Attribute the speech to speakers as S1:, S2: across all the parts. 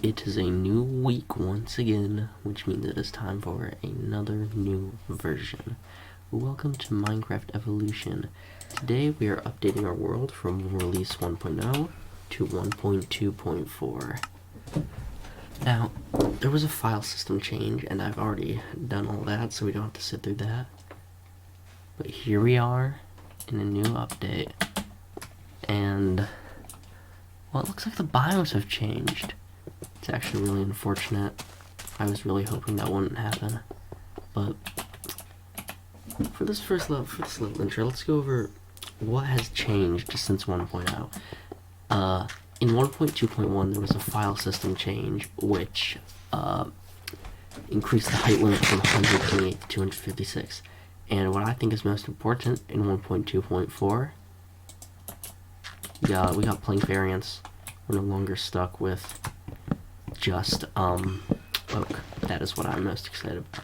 S1: It is a new week once again, which means it is time for another new version. Welcome to Minecraft Evolution. Today we are updating our world from release 1.0 to 1.2.4. Now, there was a file system change, and I've already done all that, so we don't have to sit through that. But here we are in a new update, and well, it looks like the biomes have changed. It's actually really unfortunate. I was really hoping that wouldn't happen. But for this little intro, let's go over what has changed since 1.0. In 1.2.1, there was a file system change, which increased the height limit from 128 to 256. And what I think is most important in 1.2.4, we got plank variants. We're no longer stuck with just oak. That is what I'm most excited about.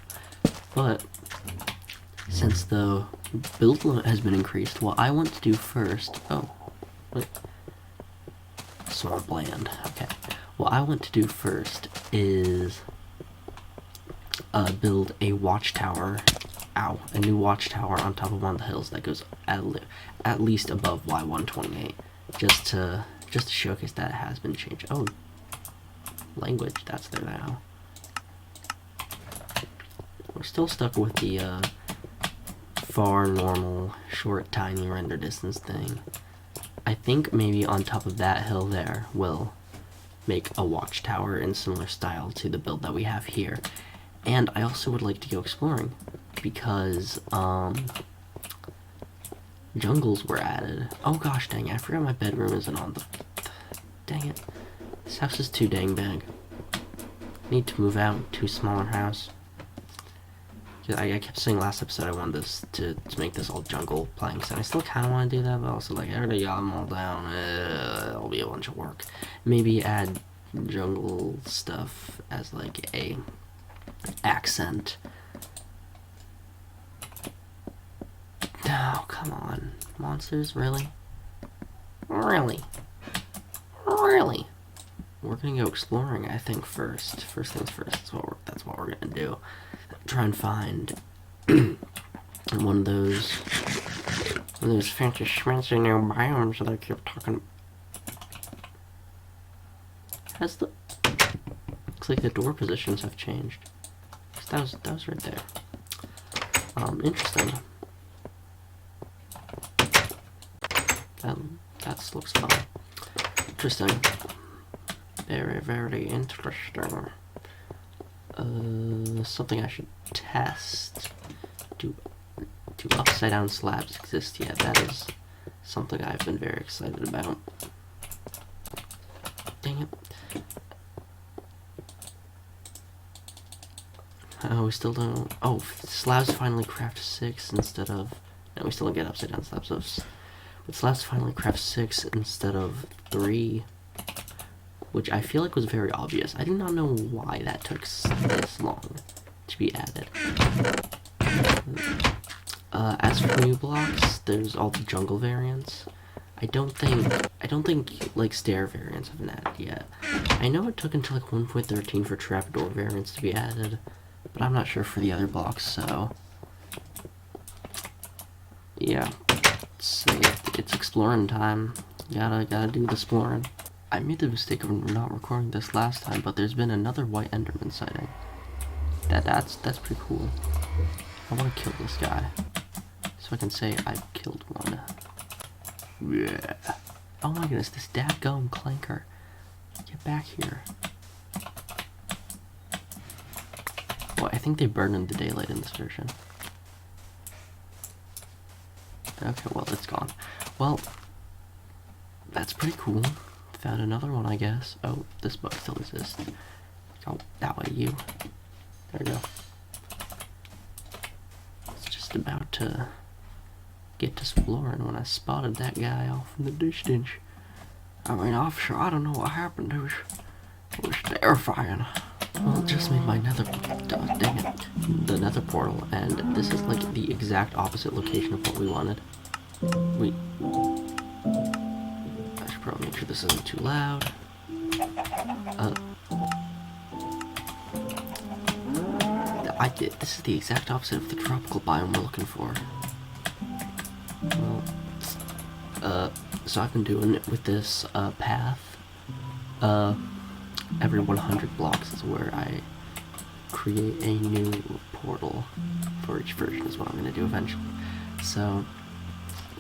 S1: But since the build limit has been increased, what I want to do first, swampland. Okay. What I want to do first is build a watchtower. A new watchtower on top of one of the hills that goes at least above Y128, just to showcase that it has been changed. Oh, language, that's there now. We're still stuck with the far normal, short, tiny render distance thing. I think maybe on top of that hill there, we'll make a watchtower in similar style to the build that we have here. And I also would like to go exploring, because jungles were added. Oh gosh, dang it, I forgot my bedroom isn't on the... Dang it. This house is too dang big. Need to move out to a smaller house. I kept saying last episode I wanted this to make this all jungle planks, and I still kind of want to do that, but also like I already got them all down. It'll be a bunch of work. Maybe add jungle stuff as like a accent. Oh, come on. Monsters, really? Really? Really? We're gonna go exploring, I think, first. First things first, that's what we're gonna do. Try and find one of those fancy schmancy new biomes that I keep talking about. Looks like the door positions have changed. That was right there. Interesting. That looks fun. Interesting. Very, very interesting. Something I should test. Do upside down slabs exist yet? That is something I've been very excited about. Dang it. Oh, we still don't... Oh, slabs finally craft 6 instead of... No, we still don't get upside down slabs. But slabs finally craft 6 instead of 3. Which I feel like was very obvious. I do not know why that took this long to be added. As for new blocks, there's all the jungle variants. I don't think like stair variants have been added yet. I know it took until like 1.13 for trapdoor variants to be added, but I'm not sure for the other blocks, so yeah. It's exploring time. Gotta do the exploring. I made the mistake of not recording this last time, but there's been another white enderman sighting. That's pretty cool. I want to kill this guy, so I can say I've killed one. Yeah. Oh my goodness, this dadgum clanker. Get back here. Well, I think they burned in the daylight in this version. Okay, well, it's gone. Well, that's pretty cool. Found another one, I guess. Oh, this bug still exists. Oh, that way, you. There we go. It's just about to get to exploring when I spotted that guy off in the distance. I mean, officer, I don't know what happened. It was terrifying. Well, it just made my dang it, the nether portal, and this is like the exact opposite location of what we wanted. I should probably make sure this isn't too loud. This is the exact opposite of the tropical biome we're looking for. Well, so I've been doing it with this path. Every 100 blocks is where I create a new portal for each version is what I'm going to do eventually. So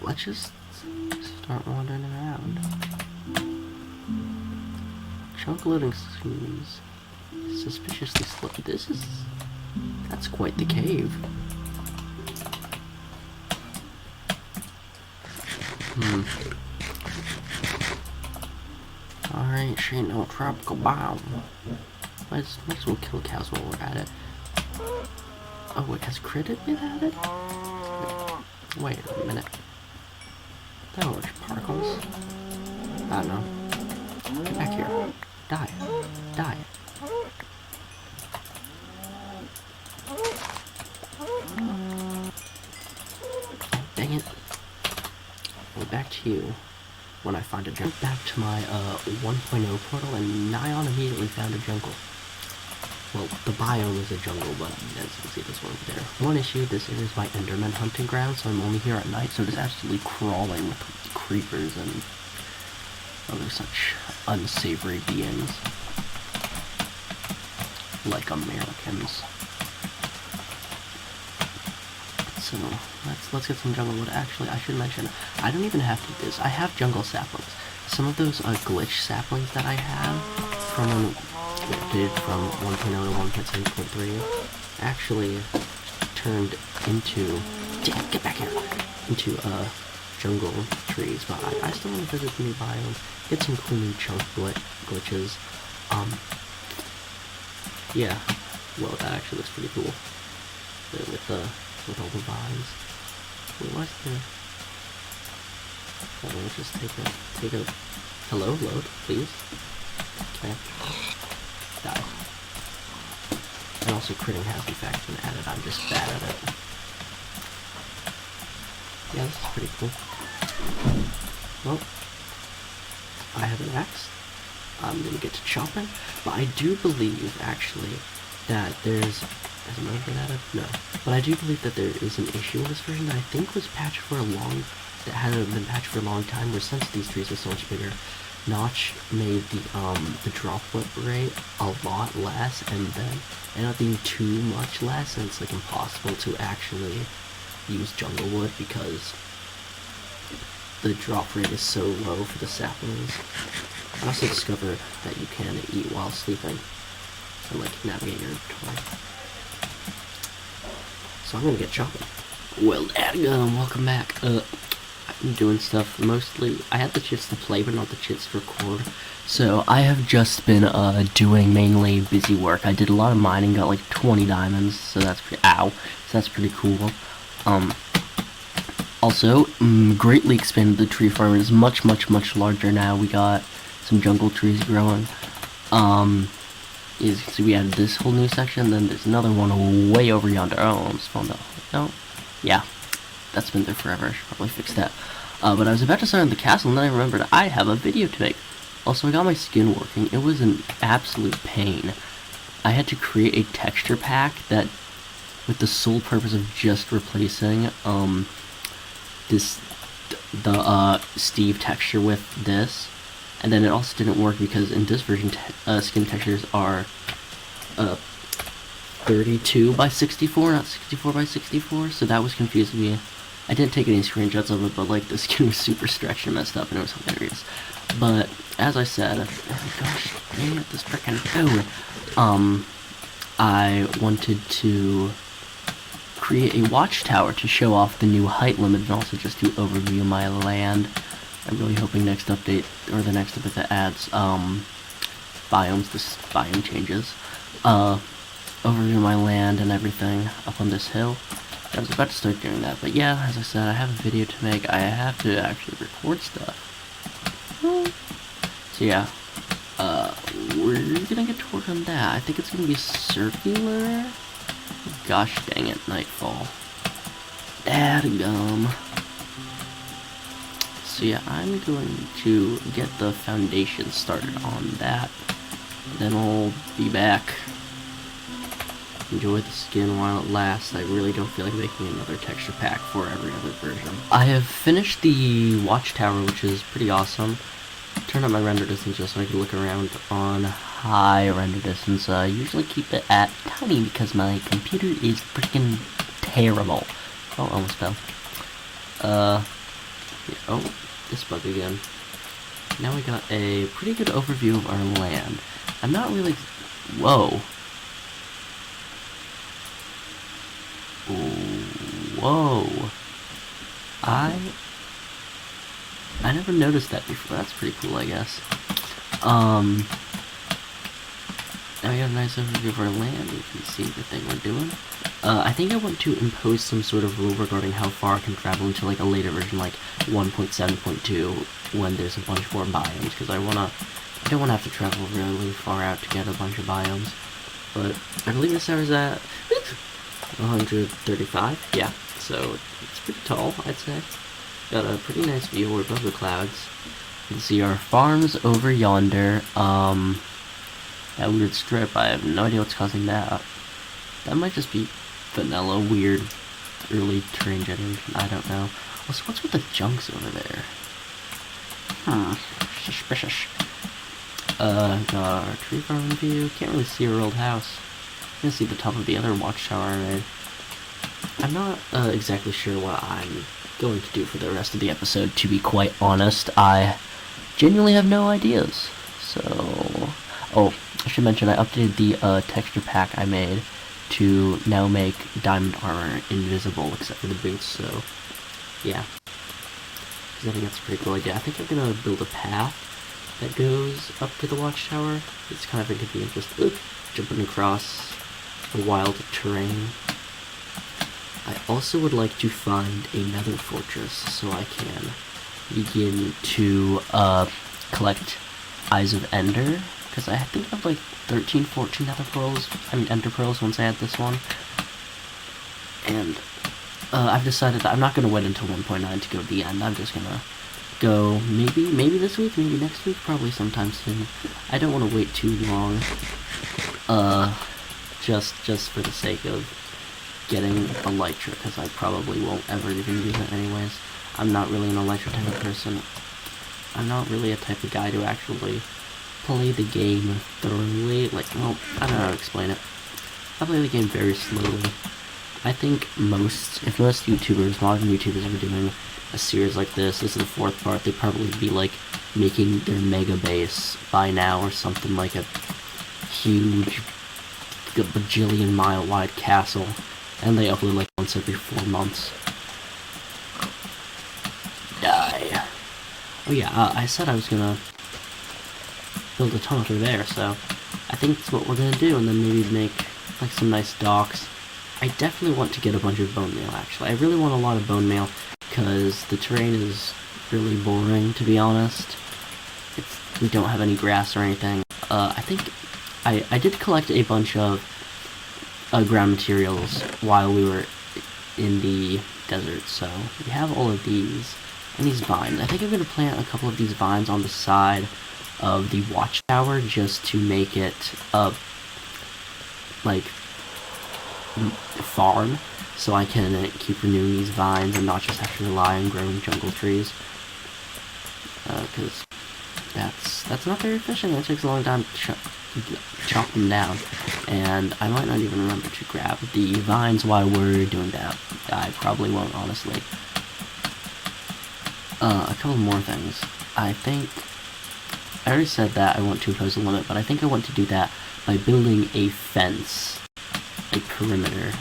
S1: let's just start wandering around. Chunk loading seems suspiciously slow. That's quite the cave. Alright, sure ain't no tropical biome. Might as well kill cows while we're at it. Oh wait, has credit been added? Wait a minute. That orange particles. I don't know. Get back here. Die. Die. Dang it. We're back to you when I find a jungle. Back to my 1.0 portal, and Nyan immediately found a jungle. Well, the biome is a jungle, but as you can see, this one over there. One issue, this is my Enderman hunting ground, so I'm only here at night, so it's absolutely crawling with creepers and other such unsavory beings. Like Americans. So, let's get some jungle wood. Actually, I should mention, I don't even have to do this. I have jungle saplings. Some of those glitch saplings that I have from updated from 1.0 to 1.7.3 actually turned into get back here into jungle trees, but I still want to visit the new biome, get some cool new chunk glitches. Yeah, well, that actually looks pretty cool with all the vines. Wait, what's there? Hold on, let's just take a hello, load, please. Okay. Die. And also critting has in fact been added, I'm just bad at it. Yeah, this is pretty cool. Well, I have an axe. I'm gonna get to chopping, but I do believe actually that has another been added? No. But I do believe that there is an issue in this version that I think was patched for that hadn't been patched for a long time, where since these trees are so much bigger, Notch made the droplet rate a lot less, and then ended up being too much less, and it's like impossible to actually use jungle wood because the drop rate is so low for the saplings. I also discovered that you can eat while sleeping and like navigate your inventory. So I'm gonna get chopping. Well, welcome back. I've been doing stuff mostly. I had the chits to play, but not the chits to record. So I have just been doing mainly busy work. I did a lot of mining, got like 20 diamonds, so that's pretty. Ow! So that's pretty cool. Also, greatly expanded the tree farm. It is much larger now. We got some jungle trees growing. So we added this whole new section, then there's another one way over yonder. Oh, I almost spawned out. No? Yeah. That's been there forever. I should probably fix that. But I was about to start on the castle, and then I remembered I have a video to make. Also, I got my skin working. It was an absolute pain. I had to create a texture pack that, with the sole purpose of just replacing, the Steve texture with this. And then it also didn't work because in this version, skin textures are 32 by 64, not 64 by 64, so that was confusing me. I didn't take any screenshots of it, but like the skin was super stretched and messed up, and it was hilarious. But as I said, oh gosh, dang it, this frickin' food. I wanted to create a watchtower to show off the new height limit and also just to overview my land. I'm really hoping next update, or the next update that adds biomes, this biome changes, overview my land and everything up on this hill. I was about to start doing that, but yeah, as I said, I have a video to make. I have to actually record stuff. So yeah, we're gonna get to work on that. I think it's gonna be circular. Gosh dang it, nightfall. Dadgum. So yeah, I'm going to get the foundation started on that. Then I'll be back. Enjoy the skin while it lasts. I really don't feel like making another texture pack for every other version. I have finished the watchtower, which is pretty awesome. Turned up my render distance just so I can look around on high render distance. I usually keep it at tiny because my computer is freaking terrible. Oh, almost fell. Yeah, oh, this bug again. Now we got a pretty good overview of our land. I'm not really... Whoa. Whoa. I never noticed that before. That's pretty cool, I guess. Now we got a nice overview of our land. You can see everything we're doing. I think I want to impose some sort of rule regarding how far I can travel into like a later version, like 1.7.2, when there's a bunch more biomes, because I don't want to have to travel really far out to get a bunch of biomes. But I believe this tower's at 135, yeah, so it's pretty tall, I'd say. Got a pretty nice view. We're above the clouds. You can see our farms over yonder. That weird strip, I have no idea what's causing that. That might just be vanilla, weird, early terrain generation, I don't know. Also, what's with the junks over there? Suspicious. Got our tree farm view. Can't really see our old house. You can see the top of the other watchtower I made. I'm not exactly sure what I'm going to do for the rest of the episode, to be quite honest. I genuinely have no ideas. So... Oh, I should mention I updated the texture pack I made to now make diamond armor invisible except for the boots, so yeah. Because I think that's a pretty cool idea. I think I'm going to build a path that goes up to the watchtower. It's kind of inconvenient just jumping across a wild terrain. I also would like to find a nether fortress so I can begin to collect Eyes of Ender, because I think I have like 13, 14 ender pearls once I add this one. And I've decided that I'm not going to wait until 1.9 to go to the end. I'm just going to go maybe this week, maybe next week, probably sometime soon. I don't want to wait too long, just for the sake of getting elytra, because I probably won't ever even use it anyways. I'm not really an elytra type of person. I'm not really a type of guy to actually play the game thoroughly. Like, well, I don't know how to explain it. I play the game very slowly. I think if most YouTubers, modern YouTubers, were doing a series like this is the 4th part, they'd probably be like making their mega base by now, or something like a huge, bajillion mile wide castle, and they upload like once every 4 months. Die. Oh yeah, I said I was gonna build a tunnel through there, so I think that's what we're gonna do, and then maybe make like some nice docks. I definitely want to get a bunch of bone meal, actually. I really want a lot of bone meal, because the terrain is really boring, to be honest. We don't have any grass or anything. I think I did collect a bunch of ground materials while we were in the desert, so we have all of these, and these vines. I think I'm going to plant a couple of these vines on the side of the watchtower just to make it like farm, so I can keep renewing these vines and not just have to rely on growing jungle trees, because that's not very efficient. It takes a long time to chop them down, and I might not even remember to grab the vines while we're doing that. I probably won't, honestly. A couple more things. I think I already said that I want to impose a limit, but I think I want to do that by building a fence, a perimeter,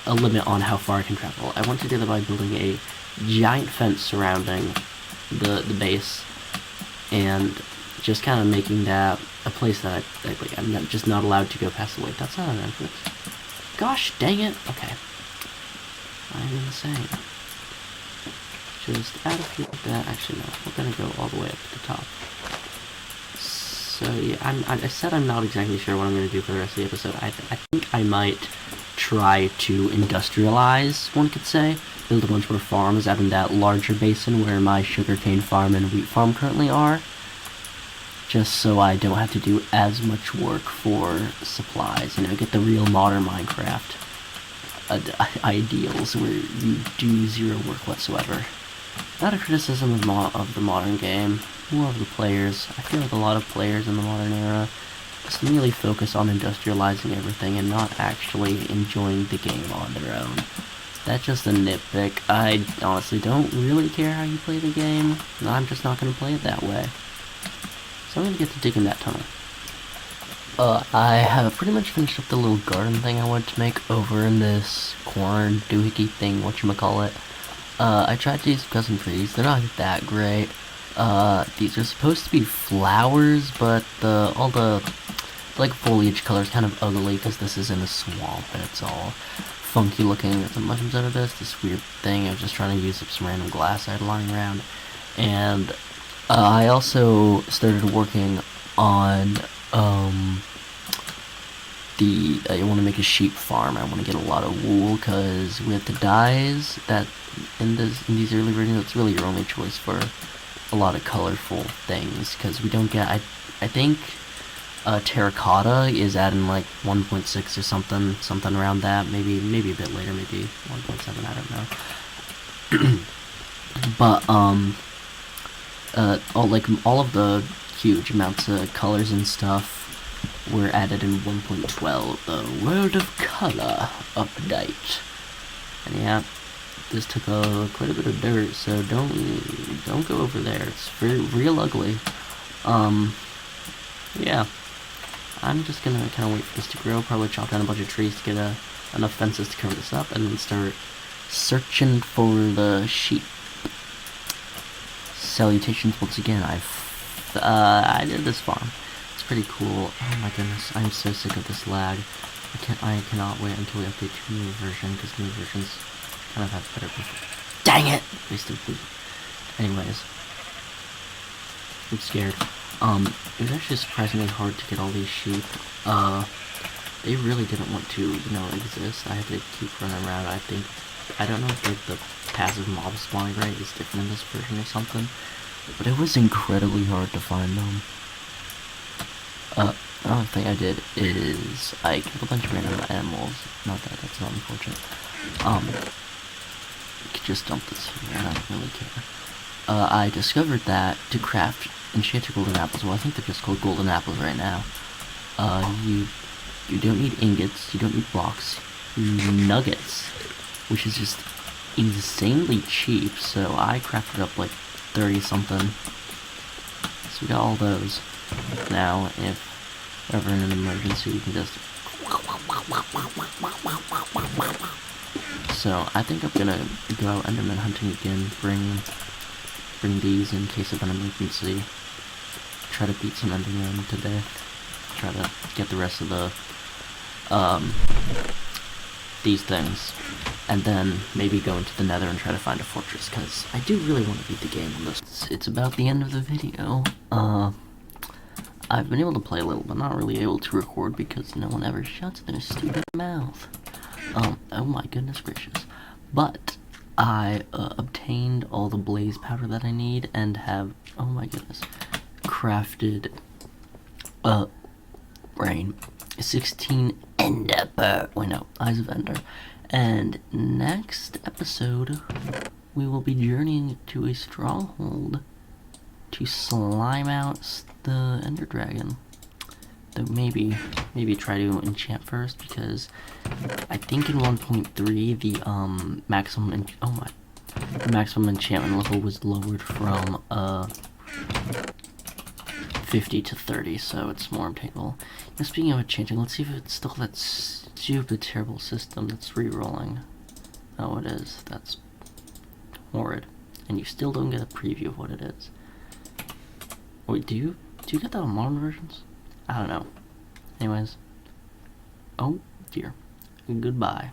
S1: a limit on how far I can travel. I want to do that by building a giant fence surrounding the base, and just kind of making that a place that I'm just not allowed to go past the wait. That's not an entrance. Gosh dang it. Okay. I'm insane. Just add a few like that. Actually, no. We're gonna go all the way up to the top. So yeah, I said I'm not exactly sure what I'm gonna do for the rest of the episode. I think I might try to industrialize, one could say. Build a bunch more farms out in that larger basin where my sugarcane farm and wheat farm currently are. just so I don't have to do as much work for supplies. You know, get the real modern Minecraft ideals where you do zero work whatsoever. Not a criticism of the modern game, more of the players. I feel like a lot of players in the modern era just merely focus on industrializing everything and not actually enjoying the game on their own. That's just a nitpick. I honestly don't really care how you play the game. I'm just not going to play it that way. So I'm going to get to digging that tunnel. I have pretty much finished up the little garden thing I wanted to make over in this corn doohickey thing, whatchamacallit. I tried to use custom trees. They're not that great. These are supposed to be flowers, but all the like foliage color is kind of ugly because this is in a swamp and it's all funky looking. There's some mushrooms out of this weird thing. I was just trying to use up some random glass I had lying around. And I also started working on I want to make a sheep farm. I want to get a lot of wool because with the dyes that in these early versions, it's really your only choice for a lot of colorful things because we don't get. I think terracotta is adding like 1.6 or something around that. Maybe a bit later, maybe 1.7. I don't know. But all of the huge amounts of colors and stuff were added in 1.12, the World of Color update. And yeah, this took quite a bit of dirt, so don't go over there. It's real ugly. Yeah, I'm just gonna kind of wait for this to grow. Probably chop down a bunch of trees to get enough fences to cover this up, and then start searching for the sheep. Salutations once again. I did this farm. It's pretty cool. Oh my goodness, I'm so sick of this lag. I cannot wait until we update to a new version, because new versions kind of have better performance. Dang it! Wasted food. Anyways, I'm scared. It was actually surprisingly hard to get all these sheep. They really didn't want to, exist. I had to keep running around. I don't know if like the passive mob spawning rate is different in this version or something, but it was incredibly hard to find them. Another thing I did is I killed a bunch of random animals. That's not unfortunate. You could just dump this here, I don't really care. I discovered that to craft enchanted golden apples, well I think they're just called golden apples right now, you don't need ingots, you don't need blocks, you need nuggets, which is just insanely cheap, so I crafted up like 30 something. So we got all those. Now, if ever in an emergency, we can just... So, I think I'm gonna go out Enderman hunting again, bring these in case of an emergency. Try to beat some Enderman to death. Try to get the rest of the, these things. And then maybe go into the nether and try to find a fortress, because I do really want to beat the game on this. It's about the end of the video. I've been able to play a little, but not really able to record because no one ever shuts their stupid mouth. Oh my goodness gracious. But I obtained all the blaze powder that I need and have, oh my goodness, crafted, brain, 16 ender wait no, eyes of ender. And next episode, we will be journeying to a stronghold to slime out the ender dragon. Though maybe try to enchant first, because I think in 1.3 the maximum enchantment level was lowered from 50 to 30, so it's more obtainable. Now, speaking of enchanting, let's see if it's still that stupid terrible system that's re-rolling. Oh, it is. That's horrid. And you still don't get a preview of what it is. Wait, do you get that on modern versions? I don't know. Anyways. Oh dear. Goodbye.